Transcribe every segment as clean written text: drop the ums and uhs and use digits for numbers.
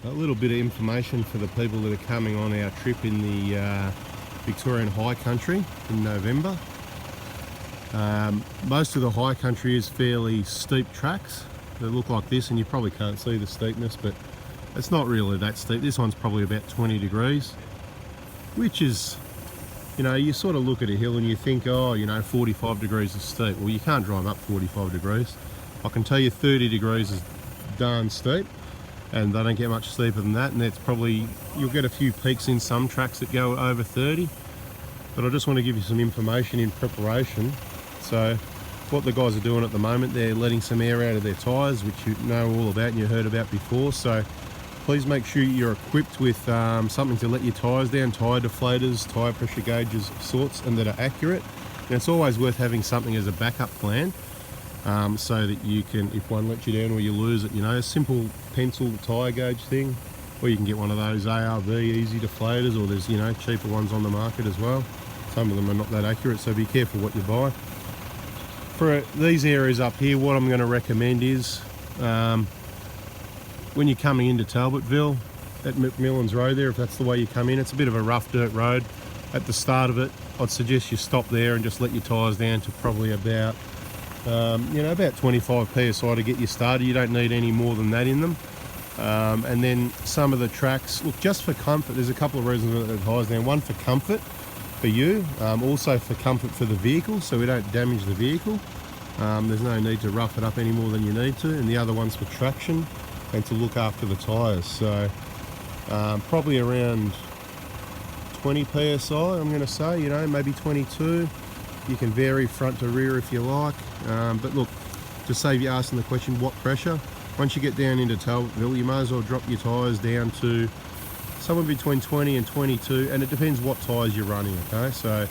So a little bit of information for the people that are coming on our trip in the Victorian high country in November. Most of the high country is fairly steep tracks. They look like this, and you probably can't see the steepness, but it's not really that steep. This one's probably about 20 degrees, which is, you know, you sort of look at a hill and you think, oh, you know, 45 degrees is steep. Well, you can't drive up 45 degrees. I can tell you 30 degrees is darn steep, and they don't get much steeper than that, and that's probably, you'll get a few peaks in some tracks that go over 30, but I just want to give you some information in preparation. So what the guys are doing at the moment, they're letting some air out of their tyres, which you know all about and you heard about before. So please make sure you're equipped with something to let your tyres down, tyre deflators, tyre pressure gauges of sorts, and that are accurate. And it's always worth having something as a backup plan, so that you can, if one lets you down or you lose it, you know, a simple pencil tyre gauge thing, or you can get one of those ARV easy deflators, or there's, you know, cheaper ones on the market as well. Some of them are not that accurate, so be careful what you buy. For these areas up here, what I'm going to recommend is, when you're coming into Talbotville at McMillan's Road there, if that's the way you come in, it's a bit of a rough dirt road. At the start of it, I'd suggest you stop there and just let your tyres down to probably about, you know, about 25 psi to get you started. You don't need any more than that in them. And then some of the tracks, look, just for comfort, there's a couple of reasons that the tyres down. One, for comfort for you, also for comfort for the vehicle, so we don't damage the vehicle. There's no need to rough it up any more than you need to. And the other one's for traction and to look after the tyres. So probably around 20 psi, I'm going to say, you know, maybe 22. You can vary front to rear if you like, but look, to save you asking the question, what pressure? Once you get down into Talbotville, you may as well drop your tyres down to somewhere between 20 and 22, and it depends what tyres you're running, okay? So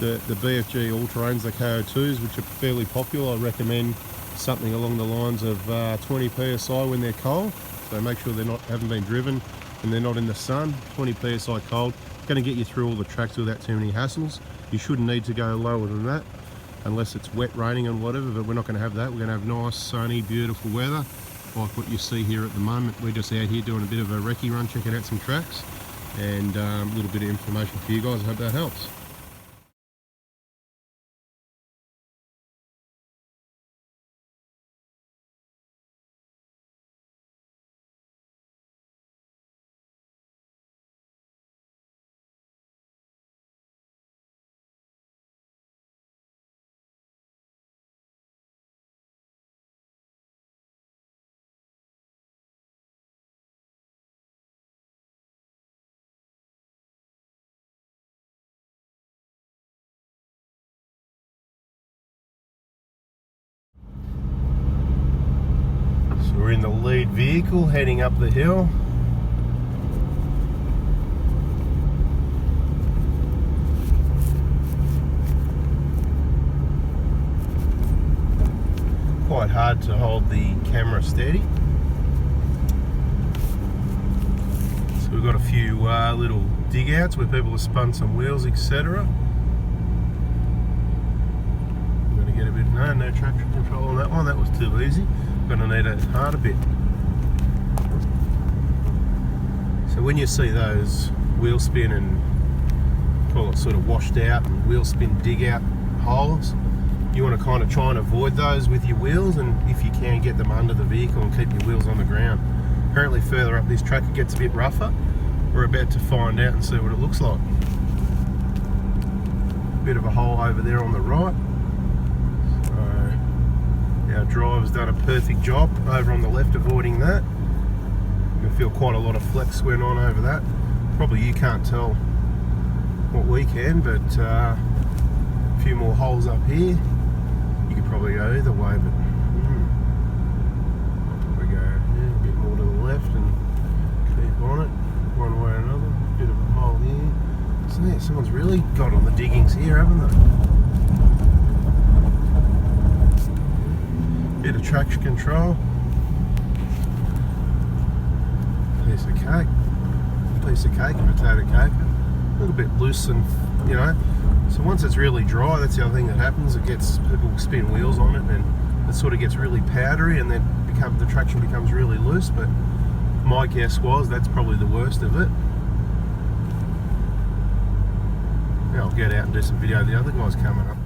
the BFG all-terrains, the KO2s, which are fairly popular, I recommend something along the lines of 20 psi when they're cold. So make sure they're not, haven't been driven and they're not in the sun. 20 psi cold, going to get you through all the tracks without too many hassles. You shouldn't need to go lower than that unless it's wet, raining and whatever, but we're not going to have that. We're going to have nice, sunny, beautiful weather like what you see here at the moment. We're just out here doing a bit of a recce run, checking out some tracks, and a little bit of information for you guys. I hope that helps. So we're in the lead vehicle heading up the hill. Quite hard to hold the camera steady. So we've got a few little dig outs where people have spun some wheels, etc. We're going to get a bit, no traction control on that one, that was too easy. Going to need a harder bit. So when you see those wheel spin and call it sort of washed out and wheel spin dig out holes, you want to kind of try and avoid those with your wheels, and if you can, get them under the vehicle and keep your wheels on the ground. Apparently further up this track it gets a bit rougher. We're about to find out and see what it looks like. Bit of a hole over there on the right. Our driver's done a perfect job over on the left avoiding that. You can feel quite a lot of flex went on over that. Probably you can't tell what we can, but a few more holes up here. You could probably go either way, but we go a bit more to the left and keep on it one way or another. Bit of a hole here. So yeah, someone's really got on the diggings here, haven't they? Bit of traction control. Piece of cake. Piece of cake, a potato cake. A little bit loose and, you know. So once it's really dry, that's the other thing that happens. It gets, people spin wheels on it and it sort of gets really powdery, and then the traction becomes really loose. But My guess was that's probably the worst of it. Now I'll get out and do some video of the other guys coming up.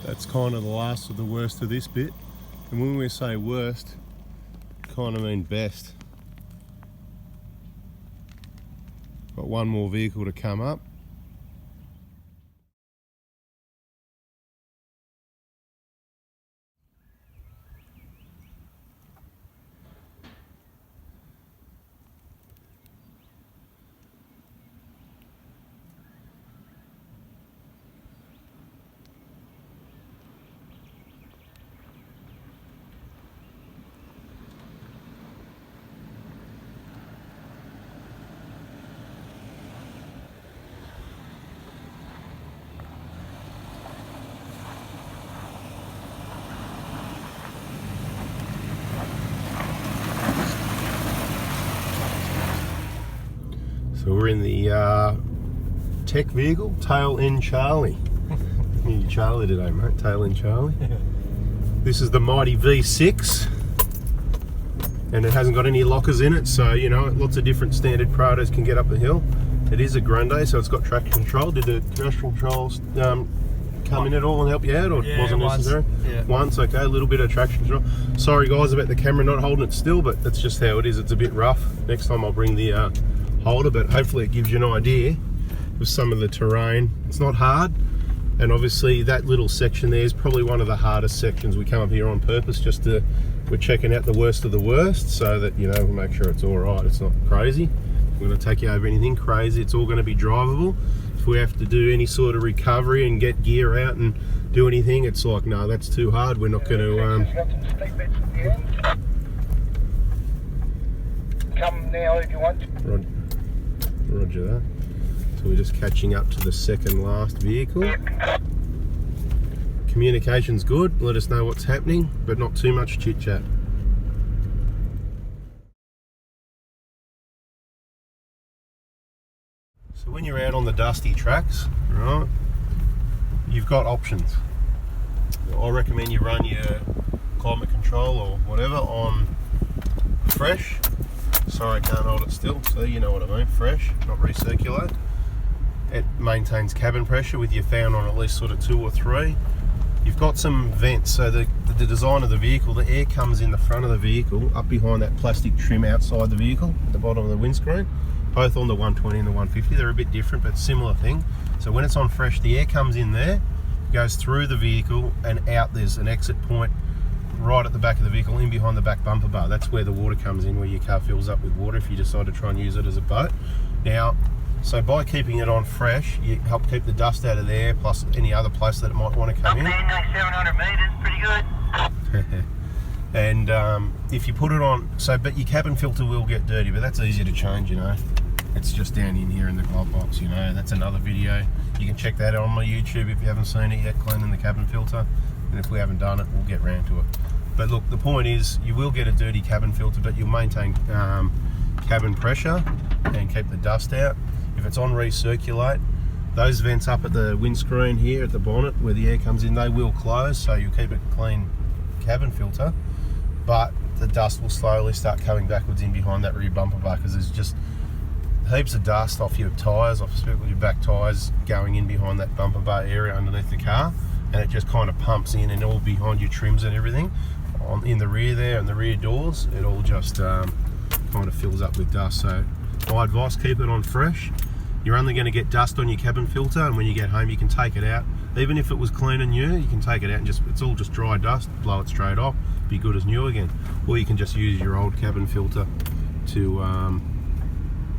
That's kind of the last of the worst of this bit. And when we say worst, kind of mean best. Got one more vehicle to come up. So we're in the tech vehicle, Tail End Charlie. New Charlie today, mate, Tail End Charlie. This is the mighty V6, and it hasn't got any lockers in it, so you know, lots of different standard Prados can get up the hill. It is a Grande, so it's got traction control. Did the traction controls come in at all and help you out, or wasn't necessary? Yeah. Once, okay, a little bit of traction control. Sorry guys about the camera not holding it still, but that's just how it is. It's a bit rough. Next time I'll bring the holder, but hopefully it gives you an idea of some of the terrain. It's not hard, and obviously that little section there is probably one of the hardest sections. We come up here on purpose just to, we're checking out the worst of the worst, so that, you know, we'll make sure it's all right. It's not crazy. We're going to take you over anything crazy. It's all going to be drivable. If we have to do any sort of recovery and get gear out and do anything, it's like, no, that's too hard. We're not going to come now if you want. Roger that. So we're just catching up to the second last vehicle. Communication's good. Let us know what's happening, but not too much chit chat. So when you're out on the dusty tracks, right, you've got options. I recommend you run your climate control or whatever on fresh. Sorry, I can't hold it still, so you know what I mean, fresh, not recirculate. It maintains cabin pressure with your fan on at least sort of 2 or 3. You've got some vents, so the design of the vehicle, the air comes in the front of the vehicle, up behind that plastic trim outside the vehicle, at the bottom of the windscreen, both on the 120 and the 150. They're a bit different, but similar thing. So when it's on fresh, the air comes in there, goes through the vehicle, and out there's an exit point right at the back of the vehicle, in behind the back bumper bar. That's where the water comes in, where your car fills up with water if you decide to try and use it as a boat. Now, so by keeping it on fresh, you help keep the dust out of there, plus any other place that it might want to come in. Nearly 700 metres, pretty good. And if you put it on, but your cabin filter will get dirty, but that's easy to change, you know. It's just down in here in the glove box, you know. That's another video. You can check that out on my YouTube if you haven't seen it yet, cleaning the cabin filter. And if we haven't done it, we'll get round to it. But look, the point is, you will get a dirty cabin filter, but you'll maintain cabin pressure and keep the dust out. If it's on recirculate, those vents up at the windscreen here at the bonnet where the air comes in, they will close, so you keep it clean cabin filter, but the dust will slowly start coming backwards in behind that rear bumper bar, because there's just heaps of dust off your tyres, especially your back tyres, going in behind that bumper bar area underneath the car, and it just kind of pumps in, and all behind your trims and everything in the rear there and the rear doors, it all just kind of fills up with dust. So my advice, keep it on fresh. You're only going to get dust on your cabin filter, and when you get home you can take it out. Even if it was clean and new, you can take it out and it's all just dry dust, blow it straight off, be good as new again. Or you can just use your old cabin filter to,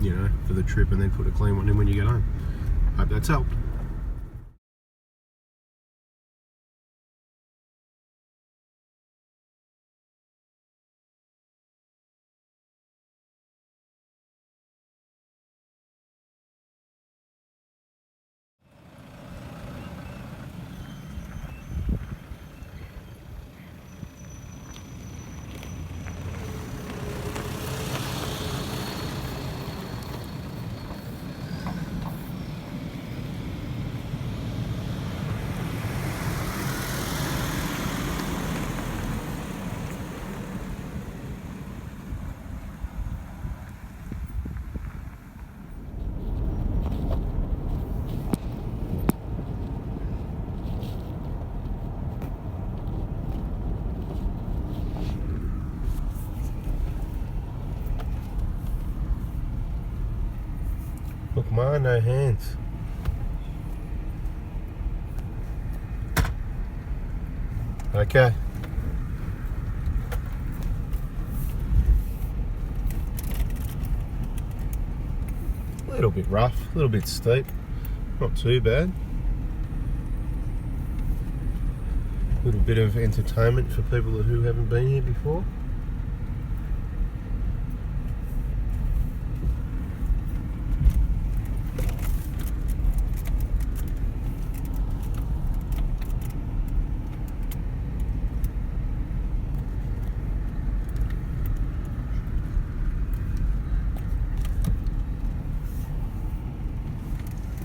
you know, for the trip, and then put a clean one in when you get home. Hope that's helped. Look, mine, no hands. Okay. A little bit rough, a little bit steep. Not too bad. A little bit of entertainment for people who haven't been here before.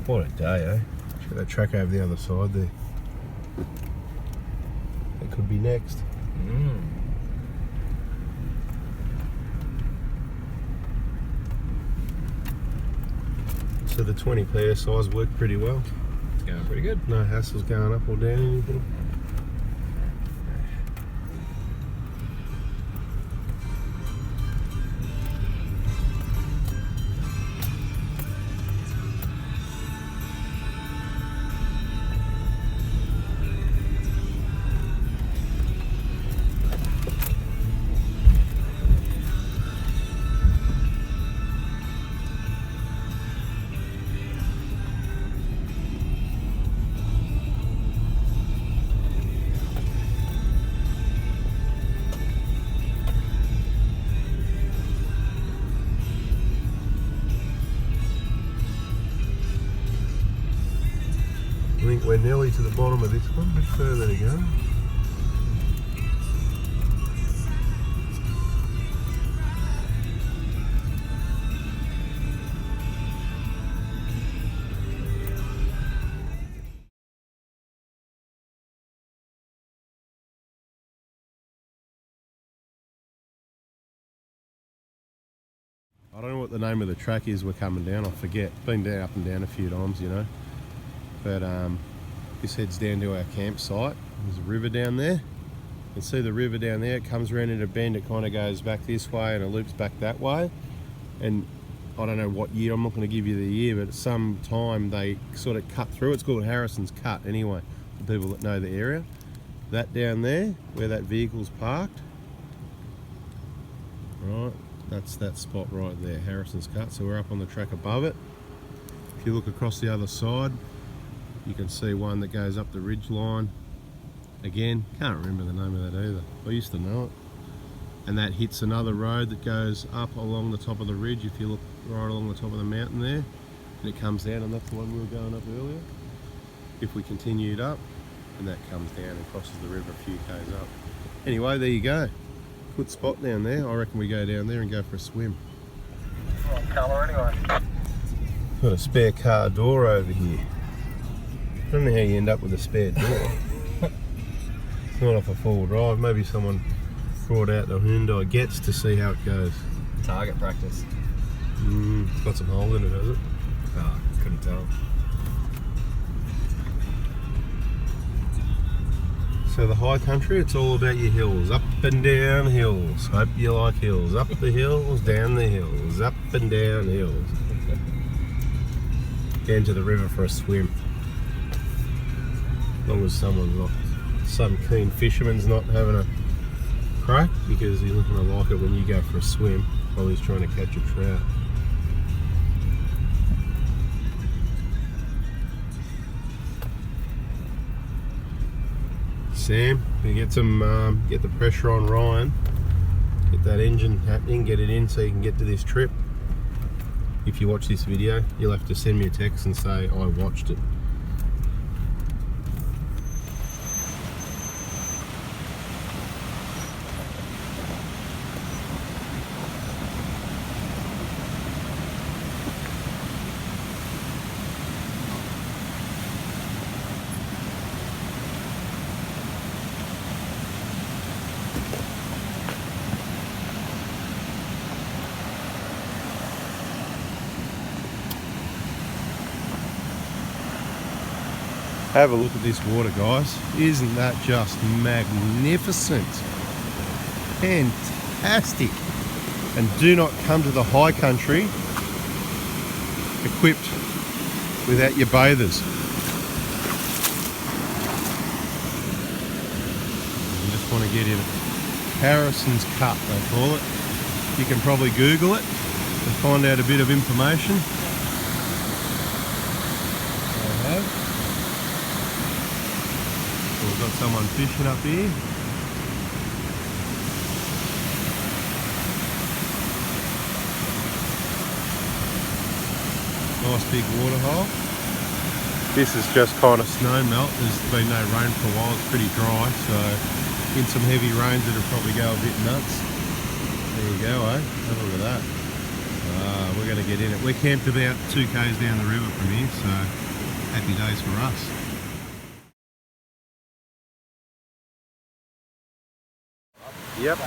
What a day, eh? Check that track over the other side there. That could be next. So the 20 PSI's worked pretty well. It's going pretty good. No hassles going up or down anything. I think we're nearly to the bottom of this one, a bit further to go. I don't know what the name of the track is we're coming down, I forget. Been down up and down a few times, you know. But this heads down to our campsite. There's a river down there. You can see the river down there. It comes around in a bend. It kind of goes back this way and it loops back that way. And I don't know what year, I'm not going to give you the year, but at some time they sort of cut through. It's called Harrison's Cut anyway, for people that know the area. That down there, where that vehicle's parked, right, that's that spot right there, Harrison's Cut. So we're up on the track above it. If you look across the other side, you can see one that goes up the ridge line. Again, can't remember the name of that either. I used to know it. And that hits another road that goes up along the top of the ridge. If you look right along the top of the mountain there, and it comes down, and that's the one we were going up earlier. If we continued up, and that comes down and crosses the river a few k's up. Anyway, there you go. Good spot down there. I reckon we go down there and go for a swim. What colour anyway? Got a spare car door over here. I don't know how you end up with a spare door. It's not off a full drive. Maybe someone brought out the Hyundai Gets to see how it goes. Target practice. It's got some hole in it, has it? Oh, couldn't tell. So the high country, it's all about your hills. Up and down hills. Hope you like hills. Up the hills, down the hills. Up and down hills. down to the river for a swim. As long as some keen fisherman's not having a crack, because he's not going to like it when you go for a swim while he's trying to catch a trout. Sam, you get the pressure on Ryan, get that engine happening, get it in so you can get to this trip. If you watch this video, you'll have to send me a text and say I watched it. Have a look at this water, guys. Isn't that just magnificent? Fantastic. And do not come to the high country equipped without your bathers. You just want to get in Harrison's Cup, they call it. You can probably Google it and find out a bit of information. We've got someone fishing up here. Nice big water hole. This is just kind of snow melt. There's been no rain for a while. It's pretty dry, so in some heavy rains it'll probably go a bit nuts. There you go, eh? Have a look at that. We're going to get in it. We're camped about 2 k's down the river from here, so happy days for us. Yep.